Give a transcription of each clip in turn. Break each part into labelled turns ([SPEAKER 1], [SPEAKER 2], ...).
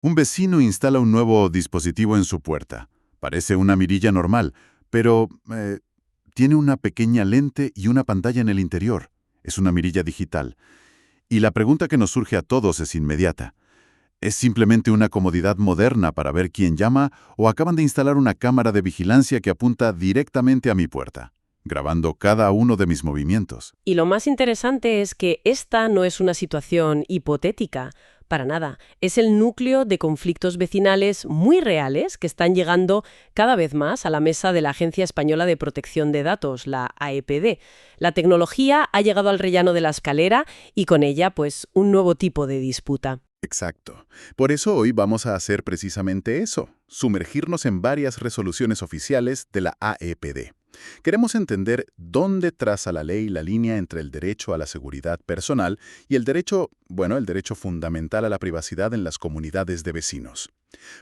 [SPEAKER 1] Un vecino instala un nuevo dispositivo en su puerta. Parece una mirilla normal, pero tiene una pequeña lente y una pantalla en el interior. Es una mirilla digital. Y la pregunta que nos surge a todos es inmediata. ¿Es simplemente una comodidad moderna para ver quién llama o acaban de instalar una cámara de vigilancia que apunta directamente a mi puerta, grabando cada uno de mis movimientos?
[SPEAKER 2] Y lo más interesante es que esta no es una situación hipotética, para nada. Es el núcleo de conflictos vecinales muy reales que están llegando cada vez más a la mesa de la Agencia Española de Protección de Datos, la AEPD. La tecnología ha llegado al rellano de la escalera y con ella, pues, un nuevo tipo de disputa.
[SPEAKER 1] Exacto. Por eso hoy vamos a hacer precisamente eso, sumergirnos en varias resoluciones oficiales de la AEPD. Queremos entender dónde traza la ley la línea entre el derecho a la seguridad personal y el derecho, bueno, el derecho fundamental a la privacidad en las comunidades de vecinos.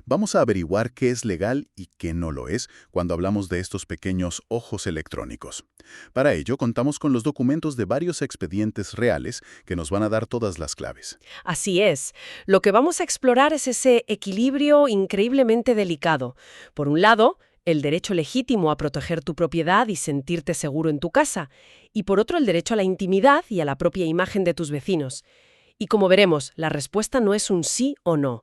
[SPEAKER 1] Vamos a averiguar qué es legal y qué no lo es cuando hablamos de estos pequeños ojos electrónicos. Para ello, contamos con los documentos de varios expedientes reales que nos van a dar todas las claves.
[SPEAKER 2] Así es. Lo que vamos a explorar es ese equilibrio increíblemente delicado. Por un lado, el derecho legítimo a proteger tu propiedad y sentirte seguro en tu casa, y por otro, el derecho a la intimidad y a la propia imagen de tus vecinos. Y como veremos, la respuesta no es un sí o no.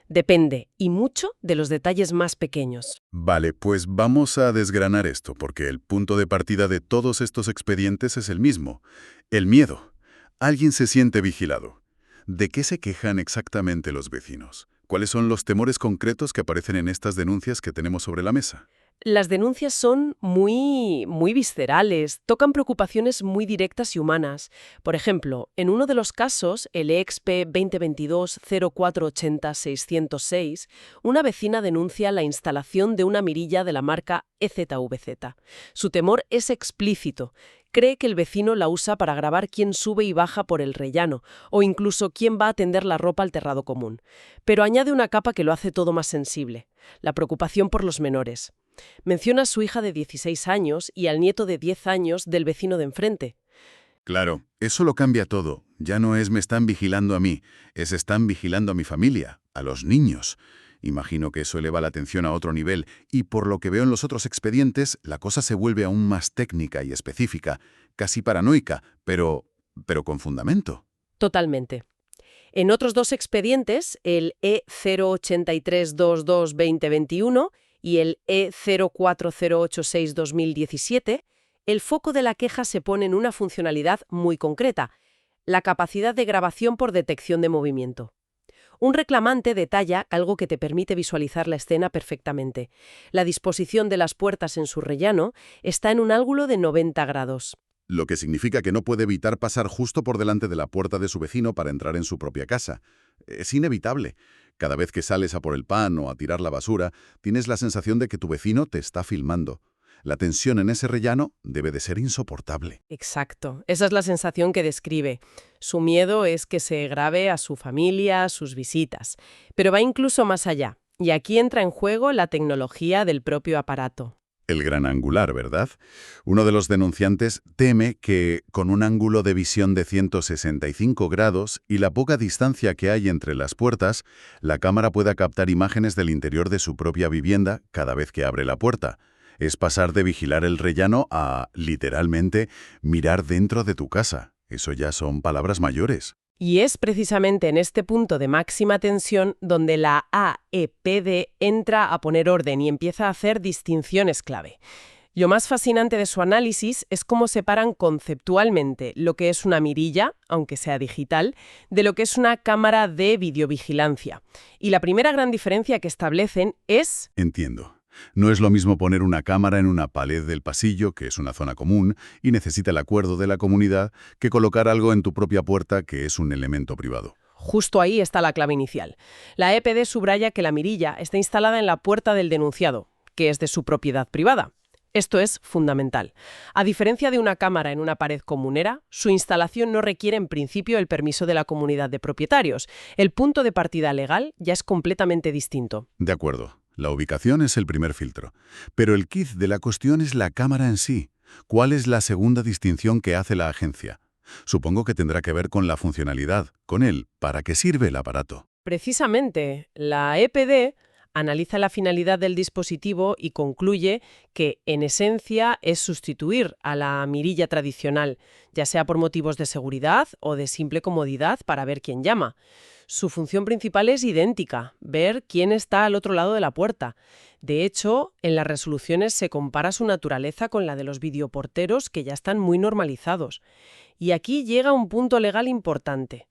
[SPEAKER 2] Depende, y mucho, de los detalles más pequeños.
[SPEAKER 1] Vale, pues vamos a desgranar esto, porque el punto de partida de todos estos expedientes es el mismo: el miedo. Alguien se siente vigilado. ¿De qué se quejan exactamente los vecinos? ¿Cuáles son los temores concretos que aparecen en estas denuncias que tenemos sobre la mesa?
[SPEAKER 2] Las denuncias son muy viscerales, tocan preocupaciones muy directas y humanas. Por ejemplo, en uno de los casos, el EXP 2022-0480-606, una vecina denuncia la instalación de una mirilla de la marca EZVZ. Su temor es explícito. Cree que el vecino la usa para grabar quién sube y baja por el rellano, o incluso quién va a tender la ropa al terrado común. Pero añade una capa que lo hace todo más sensible: la preocupación por los menores. Menciona a su hija de 16 años y al nieto de 10 años del vecino de enfrente.
[SPEAKER 1] Claro, eso lo cambia todo. Ya no es me están vigilando a mí, es están vigilando a mi familia, a los niños. Imagino que eso eleva la atención a otro nivel y por lo que veo en los otros expedientes, la cosa se vuelve aún más técnica y específica, casi paranoica, pero con fundamento.
[SPEAKER 2] Totalmente. En otros dos expedientes, el E0832222021 y el E04086-2017, el foco de la queja se pone en una funcionalidad muy concreta: la capacidad de grabación por detección de movimiento. Un reclamante detalla algo que te permite visualizar la escena perfectamente. La disposición de las puertas en su rellano está en un ángulo de 90 grados.
[SPEAKER 1] Lo que significa que no puede evitar pasar justo por delante de la puerta de su vecino para entrar en su propia casa. Es inevitable. Cada vez que sales a por el pan o a tirar la basura, tienes la sensación de que tu vecino te está filmando. La tensión en ese rellano debe de ser insoportable.
[SPEAKER 2] Exacto. Esa es la sensación que describe. Su miedo es que se grabe a su familia, a sus visitas. Pero va incluso más allá. Y aquí entra en juego la tecnología del propio aparato.
[SPEAKER 1] El gran angular, ¿verdad? Uno de los denunciantes teme que, con un ángulo de visión de 165 grados y la poca distancia que hay entre las puertas, la cámara pueda captar imágenes del interior de su propia vivienda cada vez que abre la puerta. Es pasar de vigilar el rellano a, literalmente, mirar dentro de tu casa. Eso ya son palabras mayores.
[SPEAKER 2] Y es precisamente en este punto de máxima tensión donde la AEPD entra a poner orden y empieza a hacer distinciones clave. Lo más fascinante de su análisis es cómo separan conceptualmente lo que es una mirilla, aunque sea digital, de lo que es una cámara de videovigilancia. Y la primera gran diferencia que establecen es...
[SPEAKER 1] Entiendo. No es lo mismo poner una cámara en una pared del pasillo, que es una zona común y necesita el acuerdo de la comunidad, que colocar algo en tu propia puerta, que es un elemento privado.
[SPEAKER 2] Justo ahí está la clave inicial. La EPD subraya que la mirilla está instalada en la puerta del denunciado, que es de su propiedad privada. Esto es fundamental. A diferencia de una cámara en una pared comunera, su instalación no requiere en principio el permiso de la comunidad de propietarios. El punto de partida legal ya es completamente distinto.
[SPEAKER 1] De acuerdo. La ubicación es el primer filtro. Pero el quid de la cuestión es la cámara en sí. ¿Cuál es la segunda distinción que hace la agencia? Supongo que tendrá que ver con la funcionalidad, con el ¿para qué sirve el aparato?
[SPEAKER 2] Precisamente, la EPD analiza la finalidad del dispositivo y concluye que, en esencia, es sustituir a la mirilla tradicional, ya sea por motivos de seguridad o de simple comodidad para ver quién llama. Su función principal es idéntica, ver quién está al otro lado de la puerta. De hecho, en las resoluciones se compara su naturaleza con la de los videoporteros, que ya están muy normalizados. Y aquí llega un punto legal importante.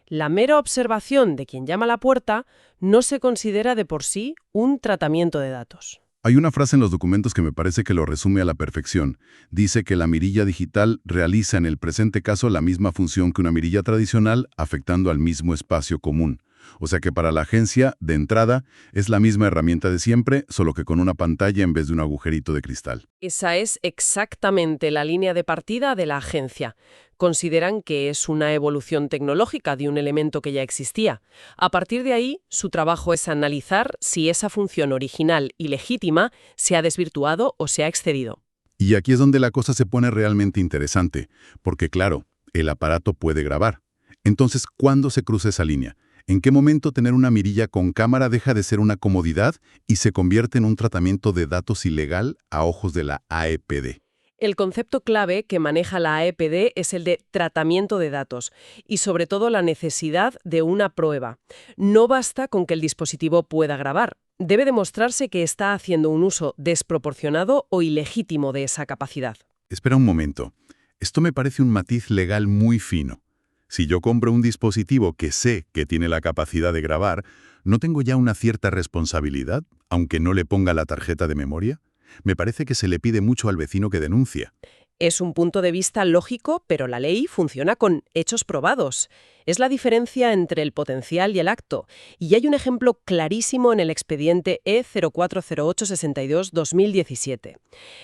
[SPEAKER 2] La mera observación de quien llama a la puerta no se considera de por sí un tratamiento de datos.
[SPEAKER 1] Hay una frase en los documentos que me parece que lo resume a la perfección. Dice que la mirilla digital realiza en el presente caso la misma función que una mirilla tradicional, afectando al mismo espacio común. O sea que para la agencia, de entrada, es la misma herramienta de siempre, solo que con una pantalla en vez de un agujerito de cristal.
[SPEAKER 2] Esa es exactamente la línea de partida de la agencia. Consideran que es una evolución tecnológica de un elemento que ya existía. A partir de ahí, su trabajo es analizar si esa función original y legítima se ha desvirtuado o se ha excedido.
[SPEAKER 1] Y aquí es donde la cosa se pone realmente interesante, porque claro, el aparato puede grabar. Entonces, ¿cuándo se cruza esa línea? ¿En qué momento tener una mirilla con cámara deja de ser una comodidad y se convierte en un tratamiento de datos ilegal a ojos de la AEPD?
[SPEAKER 2] El concepto clave que maneja la AEPD es el de tratamiento de datos y sobre todo la necesidad de una prueba. No basta con que el dispositivo pueda grabar. Debe demostrarse que está haciendo un uso desproporcionado o ilegítimo de esa capacidad.
[SPEAKER 1] Espera un momento. Esto me parece un matiz legal muy fino. Si yo compro un dispositivo que sé que tiene la capacidad de grabar, ¿no tengo ya una cierta responsabilidad, aunque no le ponga la tarjeta de memoria? Me parece que se le pide mucho al vecino que denuncia.
[SPEAKER 2] Es un punto de vista lógico, pero la ley funciona con hechos probados. Es la diferencia entre el potencial y el acto. Y hay un ejemplo clarísimo en el expediente E040862-2017.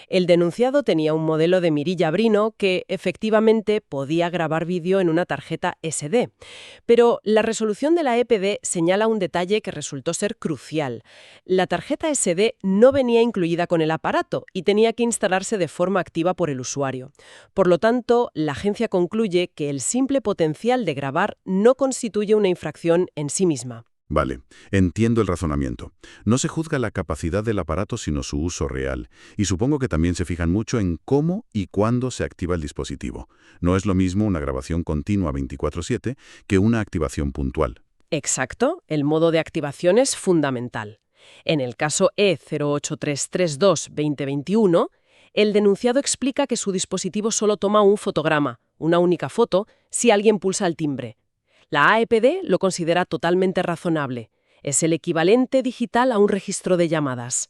[SPEAKER 2] El denunciado tenía un modelo de mirilla Brino que efectivamente podía grabar vídeo en una tarjeta SD. Pero la resolución de la EPD señala un detalle que resultó ser crucial. La tarjeta SD no venía incluida con el aparato y tenía que instalarse de forma activa por el usuario. Por lo tanto, la agencia concluye que el simple potencial de grabar no constituye una infracción en sí misma.
[SPEAKER 1] Vale, entiendo el razonamiento. No se juzga la capacidad del aparato sino su uso real. Y supongo que también se fijan mucho en cómo y cuándo se activa el dispositivo. No es lo mismo una grabación continua 24/7 que una activación puntual.
[SPEAKER 2] Exacto, el modo de activación es fundamental. En el caso E08332-2021, el denunciado explica que su dispositivo solo toma un fotograma, una única foto, si alguien pulsa el timbre. La AEPD lo considera totalmente razonable. Es el equivalente digital a un registro de llamadas.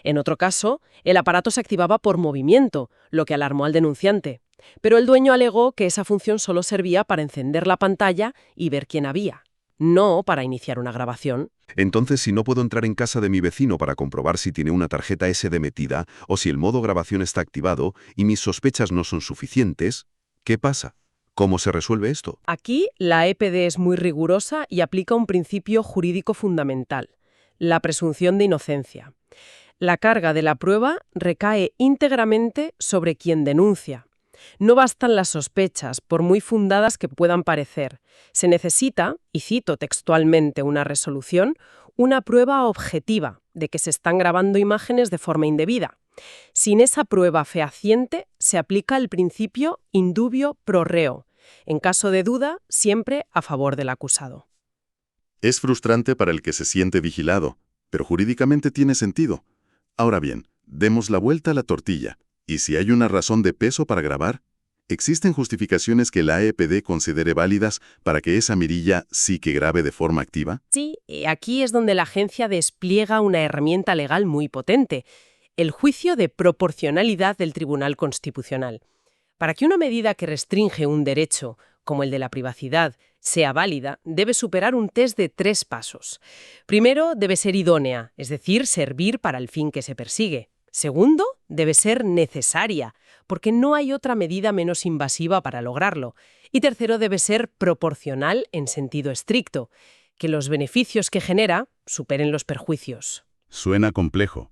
[SPEAKER 2] En otro caso, el aparato se activaba por movimiento, lo que alarmó al denunciante. Pero el dueño alegó que esa función solo servía para encender la pantalla y ver quién había, no para iniciar una grabación.
[SPEAKER 3] Entonces, si no puedo entrar en casa de mi vecino para comprobar si tiene una tarjeta SD metida o si el modo grabación está activado y mis sospechas no son suficientes, ¿qué pasa? ¿Cómo se resuelve esto?
[SPEAKER 2] Aquí la EPD es muy rigurosa y aplica un principio jurídico fundamental, la presunción de inocencia. La carga de la prueba recae íntegramente sobre quien denuncia. No bastan las sospechas, por muy fundadas que puedan parecer. Se necesita, y cito textualmente una resolución, una prueba objetiva de que se están grabando imágenes de forma indebida. Sin esa prueba fehaciente, se aplica el principio indubio pro reo. En caso de duda, siempre a favor del acusado.
[SPEAKER 1] Es frustrante para el que se siente vigilado, pero jurídicamente tiene sentido. Ahora bien, demos la vuelta a la tortilla. ¿Y si hay una razón de peso para grabar? ¿Existen justificaciones que la EPD considere válidas para que esa mirilla sí que grabe de forma activa?
[SPEAKER 2] Sí, aquí es donde la agencia despliega una herramienta legal muy potente, el juicio de proporcionalidad del Tribunal Constitucional. Para que una medida que restringe un derecho, como el de la privacidad, sea válida, debe superar un test de 3 pasos. Primero, debe ser idónea, es decir, servir para el fin que se persigue. Segundo, debe ser necesaria, porque no hay otra medida menos invasiva para lograrlo. Y tercero, debe ser proporcional en sentido estricto, que los beneficios que genera superen los perjuicios.
[SPEAKER 1] Suena complejo.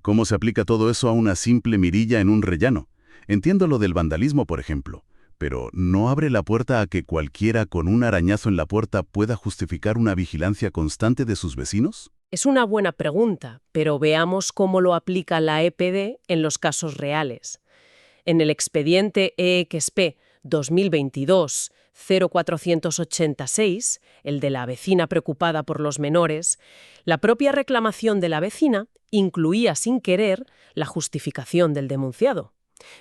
[SPEAKER 1] ¿Cómo se aplica todo eso a una simple mirilla en un rellano? Entiendo lo del vandalismo, por ejemplo, Pero ¿no abre la puerta a que cualquiera con un arañazo en la puerta pueda justificar una vigilancia constante de sus vecinos?
[SPEAKER 2] Es una buena pregunta, pero veamos cómo lo aplica la EPD en los casos reales. En el expediente EXP 2022-0486, el de la vecina preocupada por los menores, la propia reclamación de la vecina incluía sin querer la justificación del denunciado.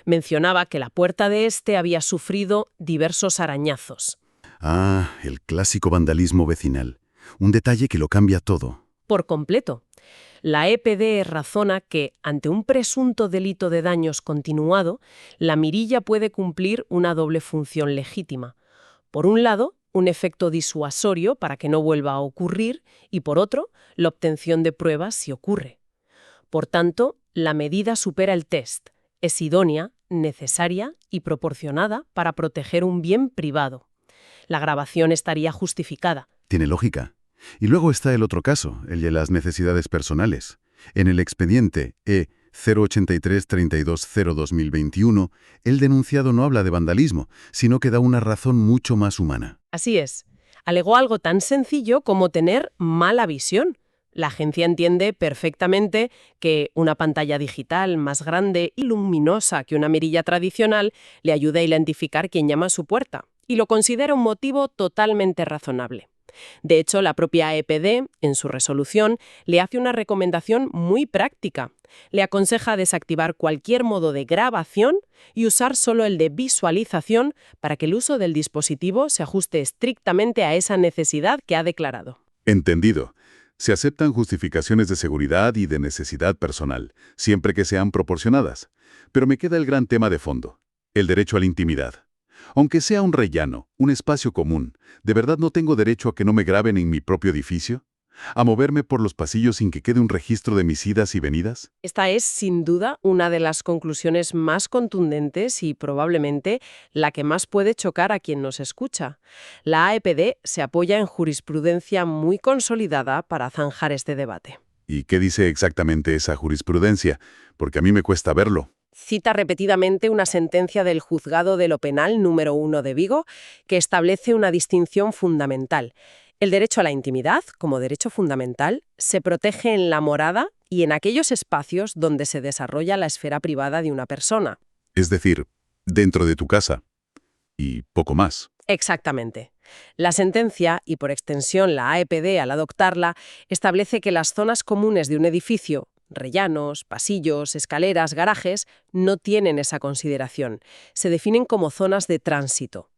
[SPEAKER 2] Mencionaba que la puerta de este había sufrido diversos arañazos.
[SPEAKER 1] Ah, el clásico vandalismo vecinal. Un detalle que lo cambia todo.
[SPEAKER 2] Por completo. La EPD razona que, ante un presunto delito de daños continuado, la mirilla puede cumplir una doble función legítima. Por un lado, un efecto disuasorio para que no vuelva a ocurrir y, por otro, la obtención de pruebas si ocurre. Por tanto, la medida supera el test. Es idónea, necesaria y proporcionada para proteger un bien privado. La grabación estaría justificada.
[SPEAKER 1] Tiene lógica. Y luego está el otro caso, el de las necesidades personales. En el expediente E083-32-0-2021, el denunciado no habla de vandalismo, sino que da una razón mucho más humana.
[SPEAKER 2] Así es. Alegó algo tan sencillo como tener mala visión. La agencia entiende perfectamente que una pantalla digital más grande y luminosa que una mirilla tradicional le ayuda a identificar quién llama a su puerta, y lo considera un motivo totalmente razonable. De hecho, la propia EPD, en su resolución, le hace una recomendación muy práctica. Le aconseja desactivar cualquier modo de grabación y usar solo el de visualización para que el uso del dispositivo se ajuste estrictamente a esa necesidad que ha declarado.
[SPEAKER 1] Entendido. Se aceptan justificaciones de seguridad y de necesidad personal, siempre que sean proporcionadas. Pero me queda el gran tema de fondo, el derecho a la intimidad. Aunque sea un rellano, un espacio común, ¿de verdad no tengo derecho a que no me graben en mi propio edificio? ¿A moverme por los pasillos sin que quede un registro de mis idas y venidas?
[SPEAKER 2] Esta es, sin duda, una de las conclusiones más contundentes y probablemente la que más puede chocar a quien nos escucha. La AEPD se apoya en jurisprudencia muy consolidada para zanjar este debate.
[SPEAKER 1] ¿Y qué dice exactamente esa jurisprudencia? Porque a mí me cuesta verlo.
[SPEAKER 2] Cita repetidamente una sentencia del Juzgado de lo Penal número 1 de Vigo que establece una distinción fundamental. El derecho a la intimidad, como derecho fundamental, se protege en la morada y en aquellos espacios donde se desarrolla la esfera privada de una persona.
[SPEAKER 1] Es decir, dentro de tu casa. Y poco más.
[SPEAKER 2] Exactamente. La sentencia, y por extensión la AEPD al adoptarla, establece que las zonas comunes de un edificio, rellanos, pasillos, escaleras, garajes, no tienen esa consideración. Se definen como zonas de tránsito.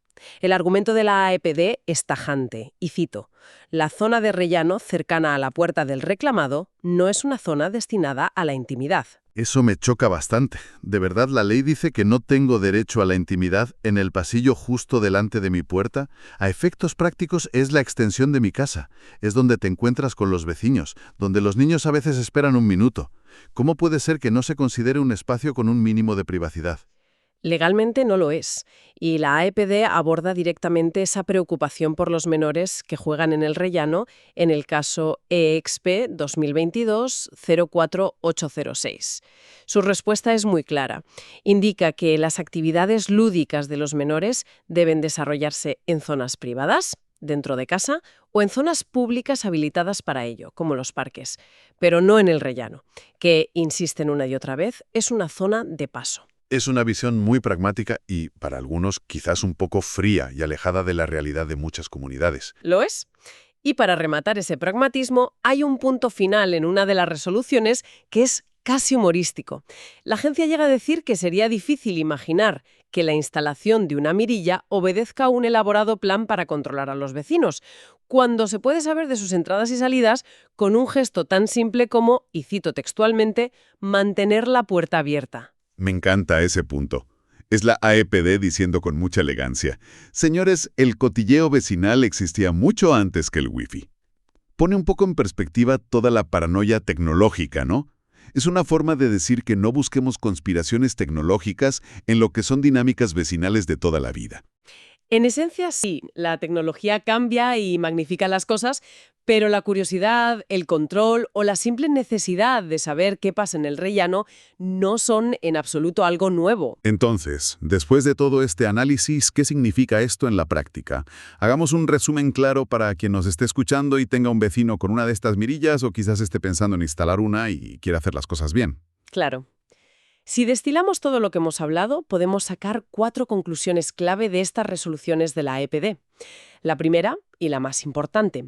[SPEAKER 2] El argumento de la AEPD es tajante, y cito, la zona de rellano cercana a la puerta del reclamado no es una zona destinada a la intimidad.
[SPEAKER 1] Eso me choca bastante. De verdad, la ley dice que no tengo derecho a la intimidad en el pasillo justo delante de mi puerta. A efectos prácticos es la extensión de mi casa. Es donde te encuentras con los vecinos, donde los niños a veces esperan un minuto. ¿Cómo puede ser que no se considere un espacio con un mínimo de privacidad?
[SPEAKER 2] Legalmente no lo es, y la AEPD aborda directamente esa preocupación por los menores que juegan en el rellano en el caso EXP 2022-04806. Su respuesta es muy clara. Indica que las actividades lúdicas de los menores deben desarrollarse en zonas privadas, dentro de casa, o en zonas públicas habilitadas para ello, como los parques, pero no en el rellano, que, insisten una y otra vez, es una zona de paso.
[SPEAKER 1] Es una visión muy pragmática y, para algunos, quizás un poco fría y alejada de la realidad de muchas comunidades.
[SPEAKER 2] ¿Lo es? Y para rematar ese pragmatismo, hay un punto final en una de las resoluciones que es casi humorístico. La agencia llega a decir que sería difícil imaginar que la instalación de una mirilla obedezca a un elaborado plan para controlar a los vecinos, cuando se puede saber de sus entradas y salidas con un gesto tan simple como, y cito textualmente, mantener la puerta abierta.
[SPEAKER 1] Me encanta ese punto. Es la AEPD diciendo con mucha elegancia, señores, el cotilleo vecinal existía mucho antes que el Wi-Fi. Pone un poco en perspectiva toda la paranoia tecnológica, ¿no? Es una forma de decir que no busquemos conspiraciones tecnológicas en lo que son dinámicas vecinales de toda la vida.
[SPEAKER 2] En esencia, sí, la tecnología cambia y magnifica las cosas, pero la curiosidad, el control o la simple necesidad de saber qué pasa en el rellano no son en absoluto algo nuevo.
[SPEAKER 1] Entonces, después de todo este análisis, ¿qué significa esto en la práctica? Hagamos un resumen claro para quien nos esté escuchando y tenga un vecino con una de estas mirillas o quizás esté pensando en instalar una y quiera hacer las cosas bien.
[SPEAKER 2] Claro. Si destilamos todo lo que hemos hablado, podemos sacar 4 conclusiones clave de estas resoluciones de la EPD. La primera, y la más importante,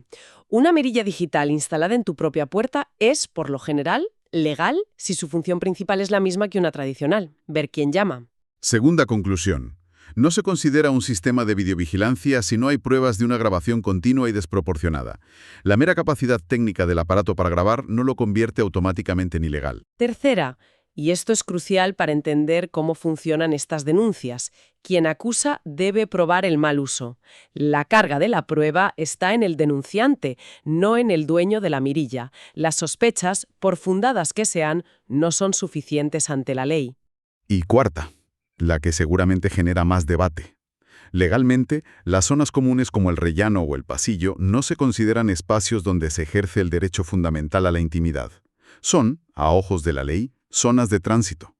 [SPEAKER 2] una mirilla digital instalada en tu propia puerta es, por lo general, legal si su función principal es la misma que una tradicional, ver quién llama.
[SPEAKER 1] Segunda conclusión. No se considera un sistema de videovigilancia si no hay pruebas de una grabación continua y desproporcionada. La mera capacidad técnica del aparato para grabar no lo convierte automáticamente en ilegal.
[SPEAKER 2] Tercera, y esto es crucial para entender cómo funcionan estas denuncias, quien acusa debe probar el mal uso. La carga de la prueba está en el denunciante, no en el dueño de la mirilla. Las sospechas, por fundadas que sean, no son suficientes ante la ley.
[SPEAKER 1] Y cuarta, la que seguramente genera más debate. Legalmente, las zonas comunes como el rellano o el pasillo no se consideran espacios donde se ejerce el derecho fundamental a la intimidad. Son, a ojos de la ley, zonas de tránsito.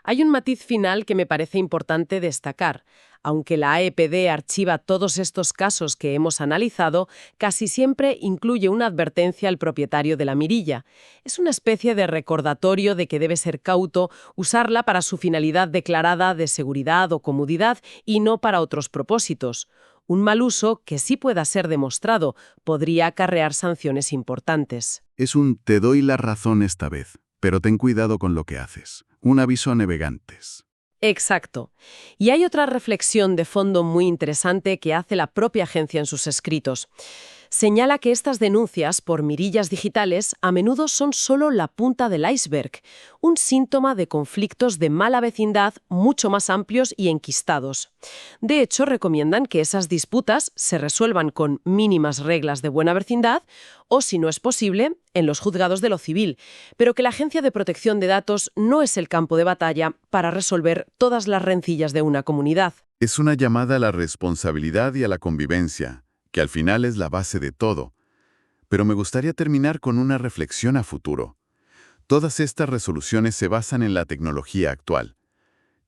[SPEAKER 2] Hay un matiz final que me parece importante destacar. Aunque la AEPD archiva todos estos casos que hemos analizado, casi siempre incluye una advertencia al propietario de la mirilla. Es una especie de recordatorio de que debe ser cauto, usarla para su finalidad declarada de seguridad o comodidad y no para otros propósitos. Un mal uso que sí pueda ser demostrado podría acarrear sanciones importantes.
[SPEAKER 1] Es un te doy la razón esta vez, pero ten cuidado con lo que haces. Un aviso a navegantes.
[SPEAKER 2] Exacto. Y hay otra reflexión de fondo muy interesante que hace la propia agencia en sus escritos. Señala que estas denuncias por mirillas digitales a menudo son solo la punta del iceberg, un síntoma de conflictos de mala vecindad mucho más amplios y enquistados. De hecho, recomiendan que esas disputas se resuelvan con mínimas reglas de buena vecindad o, si no es posible, en los juzgados de lo civil, pero que la Agencia de Protección de Datos no es el campo de batalla para resolver todas las rencillas de una comunidad.
[SPEAKER 1] Es una llamada a la responsabilidad y a la convivencia, que al final es la base de todo. Pero me gustaría terminar con una reflexión a futuro. Todas estas resoluciones se basan en la tecnología actual.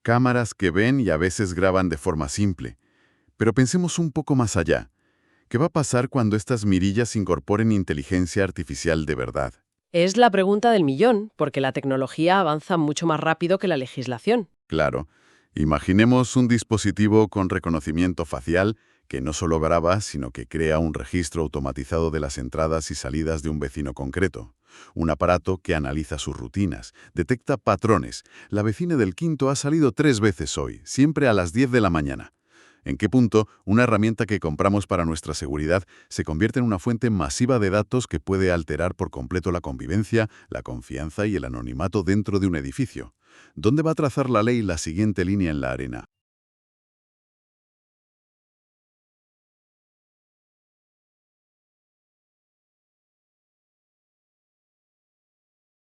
[SPEAKER 1] Cámaras que ven y a veces graban de forma simple. Pero pensemos un poco más allá. ¿Qué va a pasar cuando estas mirillas incorporen inteligencia artificial de verdad?
[SPEAKER 2] Es la pregunta del millón, porque la tecnología avanza mucho más rápido que la legislación.
[SPEAKER 1] Claro. Imaginemos un dispositivo con reconocimiento facial que no solo graba, sino que crea un registro automatizado de las entradas y salidas de un vecino concreto. Un aparato que analiza sus rutinas, detecta patrones. La vecina del quinto ha salido 3 veces hoy, siempre a las 10 de la mañana. ¿En qué punto una herramienta que compramos para nuestra seguridad se convierte en una fuente masiva de datos que puede alterar por completo la convivencia, la confianza y el anonimato dentro de un edificio? ¿Dónde va a trazar la ley la siguiente línea en la arena?